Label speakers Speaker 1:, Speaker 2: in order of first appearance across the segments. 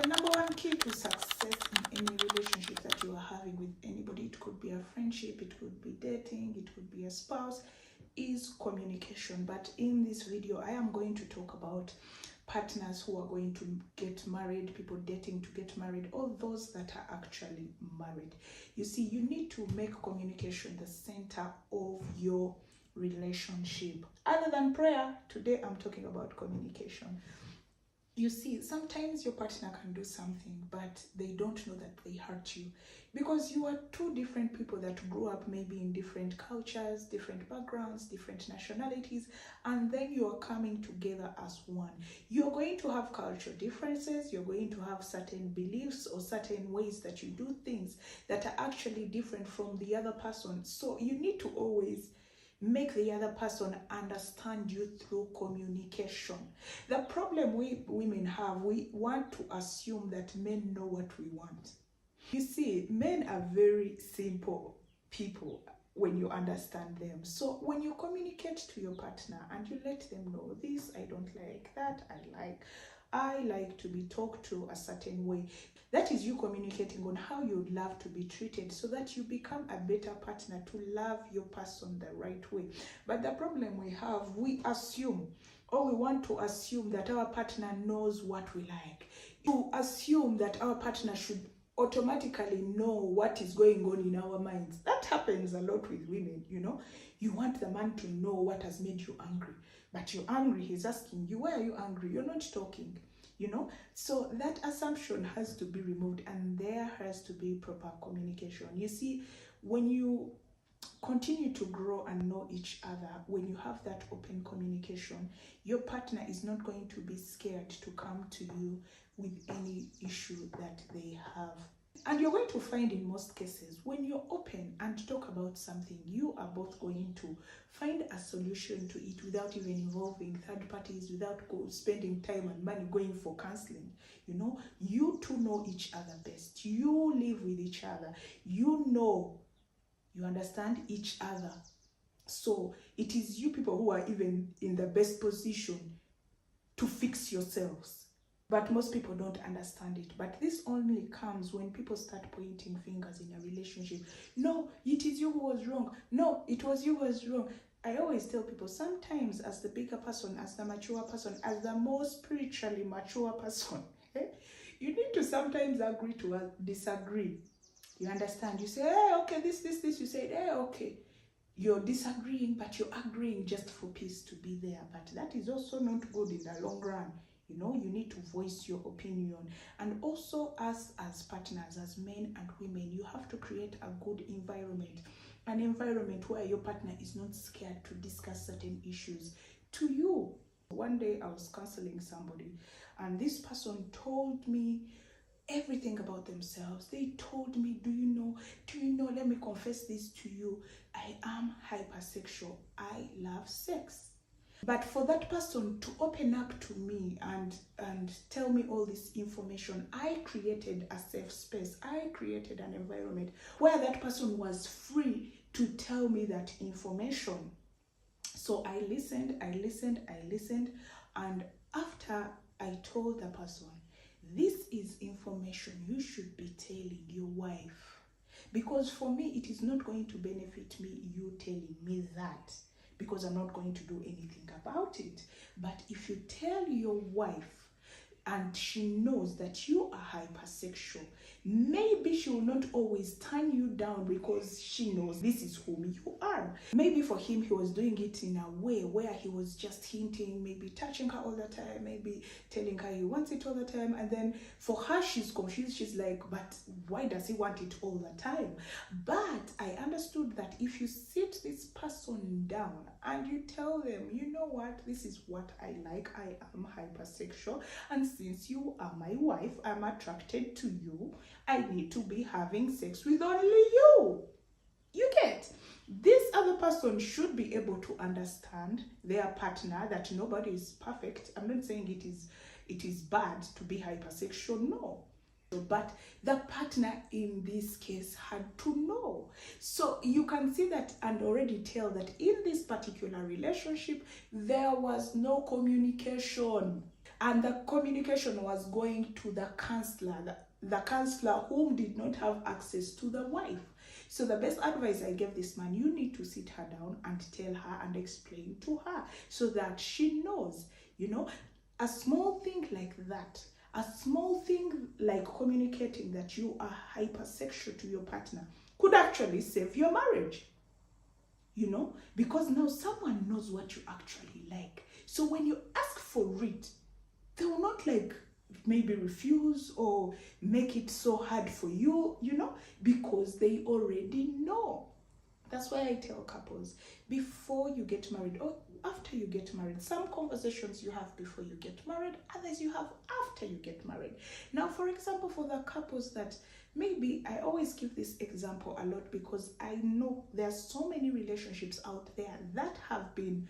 Speaker 1: number one key to success in any relationship that you are having with anybody, it could be a friendship, it could be dating, it could be a spouse, is communication. But in this video, I am going to talk about partners who are going to get married, people dating to get married, or those that are actually married. You see, you need to make communication the center of your relationship. Other than prayer, today I'm talking about communication. You see, sometimes your partner can do something, but they don't know that they hurt you because you are two different people that grew up maybe in different cultures, different backgrounds, different nationalities, and then you are coming together as one. You're going to have cultural differences, you're going to have certain beliefs or certain ways that you do things that are actually different from the other person. So you need to always make the other person understand you through communication. The problem we women have, we want to assume that men know what we want. You see, men are very simple people when you understand them. So when you communicate to your partner and you let them know, this I don't like, that I like to be talked to a certain way. That is you communicating on how you'd love to be treated so that you become a better partner to love your person the right way. But the problem we have, we assume, or we want to assume that our partner knows what we like. You assume that our partner should automatically know what is going on in our minds. That happens a lot with women, you know. You want the man to know what has made you angry. But you're angry, he's asking you, why are you angry? You're not talking. You know, so that assumption has to be removed and there has to be proper communication. You see, when you continue to grow and know each other, when you have that open communication, your partner is not going to be scared to come to you with any issue that they have. And you're going to find in most cases, when you're open and talk about something, you are both going to find a solution to it without even involving third parties, without spending time and money going for counseling. You know, you two know each other best. You live with each other. You know, you understand each other. So it is you people who are even in the best position to fix yourselves. But most people don't understand it. But this only comes when people start pointing fingers in a relationship. No, it is you who was wrong. No, it was you who was wrong. I always tell people, sometimes as the bigger person, as the mature person, as the more spiritually mature person, you need to sometimes agree to disagree. You understand? You say, hey, okay, this. You say, hey, okay. You're disagreeing, but you're agreeing just for peace to be there. But that is also not good in the long run. You know, you need to voice your opinion. And also us as partners, as men and women, you have to create a good environment. An environment where your partner is not scared to discuss certain issues to you. One day I was counseling somebody and this person told me everything about themselves. They told me, do you know, let me confess this to you. I am hypersexual. I love sex. But for that person to open up to me and tell me all this information, I created a safe space. I created an environment where that person was free to tell me that information. So I listened, and after I told the person, this is information you should be telling your wife. Because for me, it is not going to benefit me, you telling me that, because I'm not going to do anything about it. But if you tell your wife and she knows that you are hypersexual, maybe she will not always turn you down because she knows this is whom you are. Maybe for him, he was doing it in a way where he was just hinting, maybe touching her all the time, maybe telling her he wants it all the time. And then for her, she's confused. She's like, but why does he want it all the time? But I understood that if you sit this person down and you tell them, you know what, this is what I like, I am hypersexual, and since you are my wife, I'm attracted to you, I need to be having sex with only you. You get? This other person should be able to understand their partner, that nobody is perfect. I'm not saying it is bad to be hypersexual, no. But the partner in this case had to know. So you can see that and already tell that in this particular relationship, there was no communication. And the communication was going to the counselor, the counselor whom did not have access to the wife. So the best advice I gave this man, you need to sit her down and tell her and explain to her so that she knows, you know, a small thing like that, a small thing like communicating that you are hypersexual to your partner could actually save your marriage, you know, because now someone knows what you actually like. So when you ask for it, they will not like maybe refuse or make it so hard for you, you know, because they already know. That's why I tell couples, before you get married or after you get married, some conversations you have before you get married, others you have after you get married. Now, for example, for the couples that maybe, I always give this example a lot because I know there are so many relationships out there that have been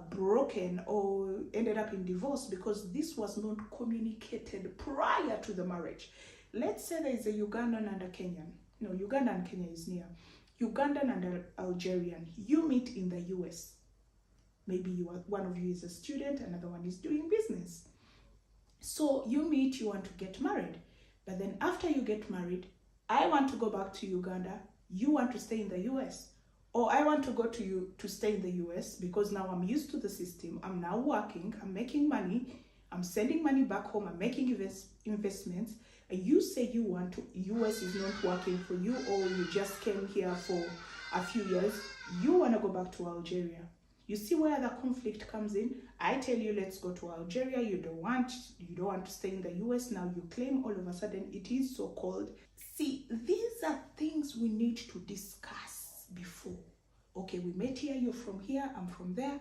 Speaker 1: broken or ended up in divorce because this was not communicated prior to the marriage. Let's say there is a Ugandan and a Kenyan. No, Uganda and Kenya is near. Ugandan and an Algerian. You meet in the US. Maybe one of you is a student, another one is doing business. So you meet, you want to get married. But then after you get married, I want to go back to Uganda. You want to stay in the US. Or I want to go to you to stay in the US because now I'm used to the system. I'm now working, I'm making money, I'm sending money back home, I'm making investments. And you say you want to, US is not working for you, or you just came here for a few years, you want to go back to Algeria. You see where the conflict comes in? I tell you, let's go to Algeria. You don't want to stay in the US. Now you claim all of a sudden it is so cold. See, these are things we need to discuss before. Okay, we met here, you're from here, I'm from there.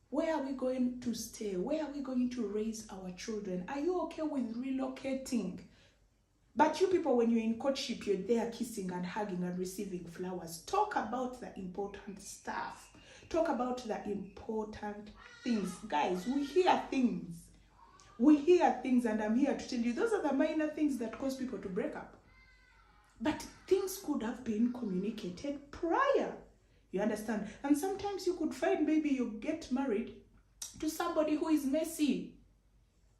Speaker 1: Where are we going to stay? Where are we going to raise our children? Are you okay with relocating? But you people, when you're in courtship, you're there kissing and hugging and receiving flowers. Talk about the important stuff. Talk about the important things. Guys, we hear things. We hear things, and I'm here to tell you, those are the minor things that cause people to break up. But things could have been communicated prior. You understand? And sometimes you could find maybe you get married to somebody who is messy.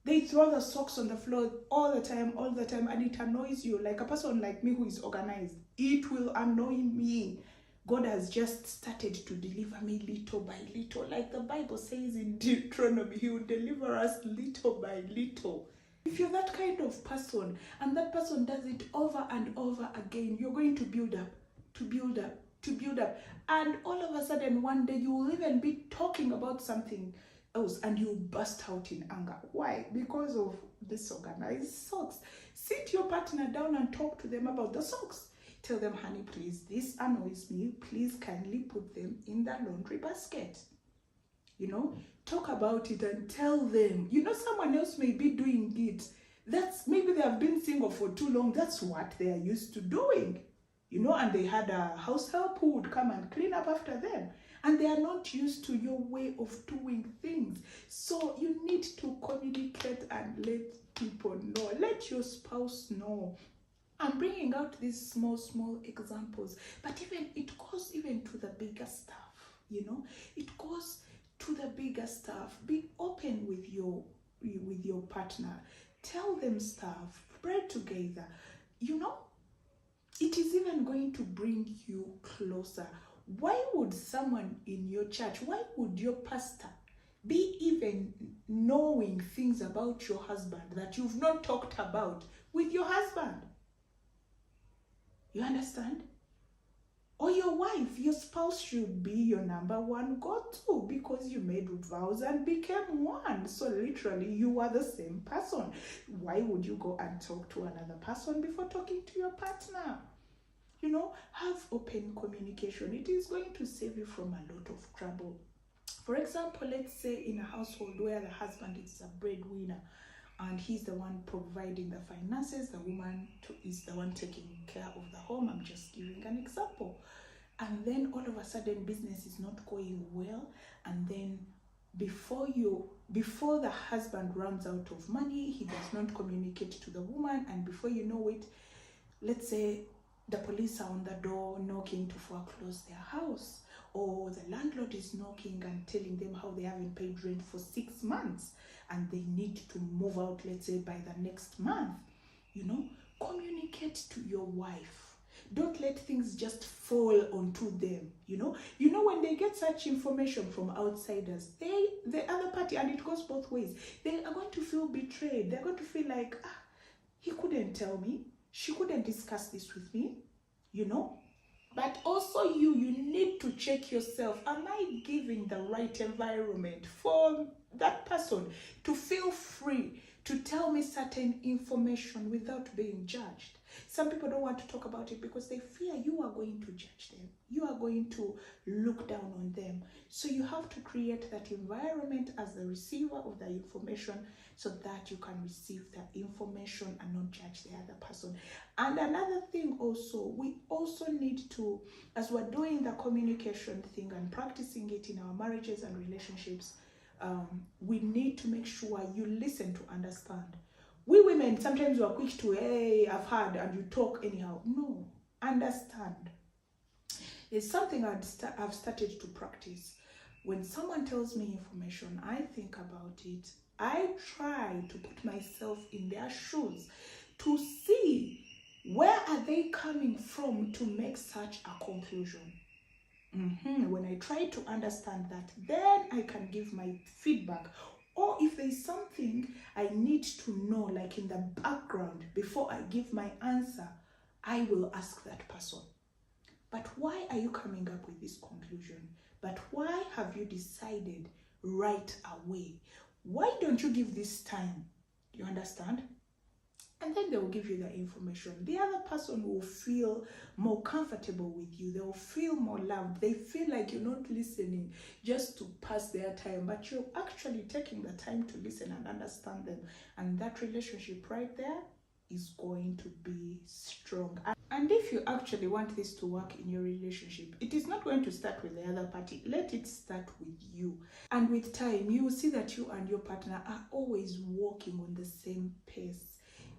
Speaker 1: They throw the socks on the floor all the time, and it annoys you. Like a person like me who is organized, it will annoy me. God has just started to deliver me little by little. Like the Bible says in Deuteronomy, He will deliver us little by little. If you're that kind of person, and that person does it over and over again, you're going to build up, to build up, to build up. And all of a sudden, one day, you will even be talking about something else and you burst out in anger. Why? Because of disorganized socks. Sit your partner down and talk to them about the socks. Tell them, honey, please, this annoys me. Please kindly put them in the laundry basket. You know, talk about it and tell them. You know, someone else may be doing it. That's, maybe they have been single for too long. That's what they are used to doing. You know, and they had a house help who would come and clean up after them. And they are not used to your way of doing things. So you need to communicate and let people know. Let your spouse know. I'm bringing out these small examples. But even it goes even to the bigger stuff, you know. It goes to the bigger stuff. Be open with your partner. Tell them stuff. Pray together. You know, it is even going to bring you closer. Why would someone in your church, why would your pastor be even knowing things about your husband that you've not talked about with your husband? You understand? Or your wife, your spouse should be your number one go-to because you made vows and became one. So literally, you are the same person. Why would you go and talk to another person before talking to your partner? You know, have open communication. It is going to save you from a lot of trouble. For example, let's say in a household where the husband is a breadwinner and he's the one providing the finances, the woman is the one taking care of the home. I'm just giving an example. And then all of a sudden business is not going well, and then before the husband runs out of money, he does not communicate to the woman, and before you know it, let's say the police are on the door knocking to foreclose their house, or the landlord is knocking and telling them how they haven't paid rent for 6 months and they need to move out, let's say by the next month. Communicate to your wife. Don't let things just fall onto them. When they get such information from outsiders, the other party, and it goes both ways, they are going to feel betrayed. They're going to feel like, he couldn't tell me, she couldn't discuss this with me, But also you need to check yourself. Am I giving the right environment for that person to feel free to tell me certain information without being judged? Some people don't want to talk about it because they fear you are going to judge them. You are going to look down on them. So you have to create that environment as the receiver of the information so that you can receive the information and not judge the other person. And another thing also, we also need to, as we're doing the communication thing and practicing it in our marriages and relationships, we need to make sure you listen to understand. We women, sometimes we are quick to, hey, I've heard, and you talk anyhow. No, understand. There's something I've started to practice. When someone tells me information, I think about it. I try to put myself in their shoes to see where are they coming from to make such a conclusion. When I try to understand that, then I can give my feedback. Or if there's something I need to know, like in the background, before I give my answer, I will ask that person. But why are you coming up with this conclusion? But why have you decided right away? Why don't you give this time? You understand? And then they will give you the information. The other person will feel more comfortable with you. They will feel more loved. They feel like you're not listening just to pass their time, but you're actually taking the time to listen and understand them. And that relationship right there is going to be strong. And if you actually want this to work in your relationship, it is not going to start with the other party. Let it start with you. And with time, you will see that you and your partner are always walking on the same pace.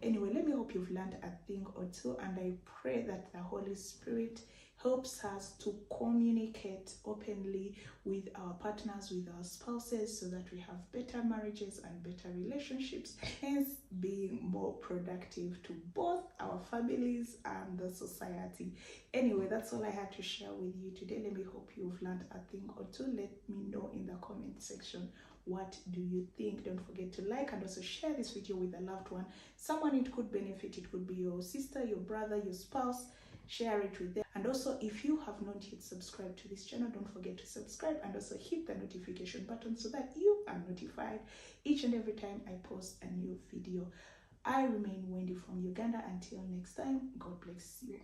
Speaker 1: Anyway, let me hope you've learned a thing or two, and I pray that the Holy Spirit helps us to communicate openly with our partners, with our spouses, so that we have better marriages and better relationships, hence being more productive to both our families and the society. Anyway, that's all I had to share with you today. Let me hope you've learned a thing or two. Let me know in the comment section. What do you think? Don't forget to like and also share this video with a loved one. Someone it could benefit. It could be your sister, your brother, your spouse. Share it with them. And also, if you have not yet subscribed to this channel, don't forget to subscribe and also hit the notification button so that you are notified each and every time I post a new video. I remain Wendy from Uganda. Until next time, God bless you.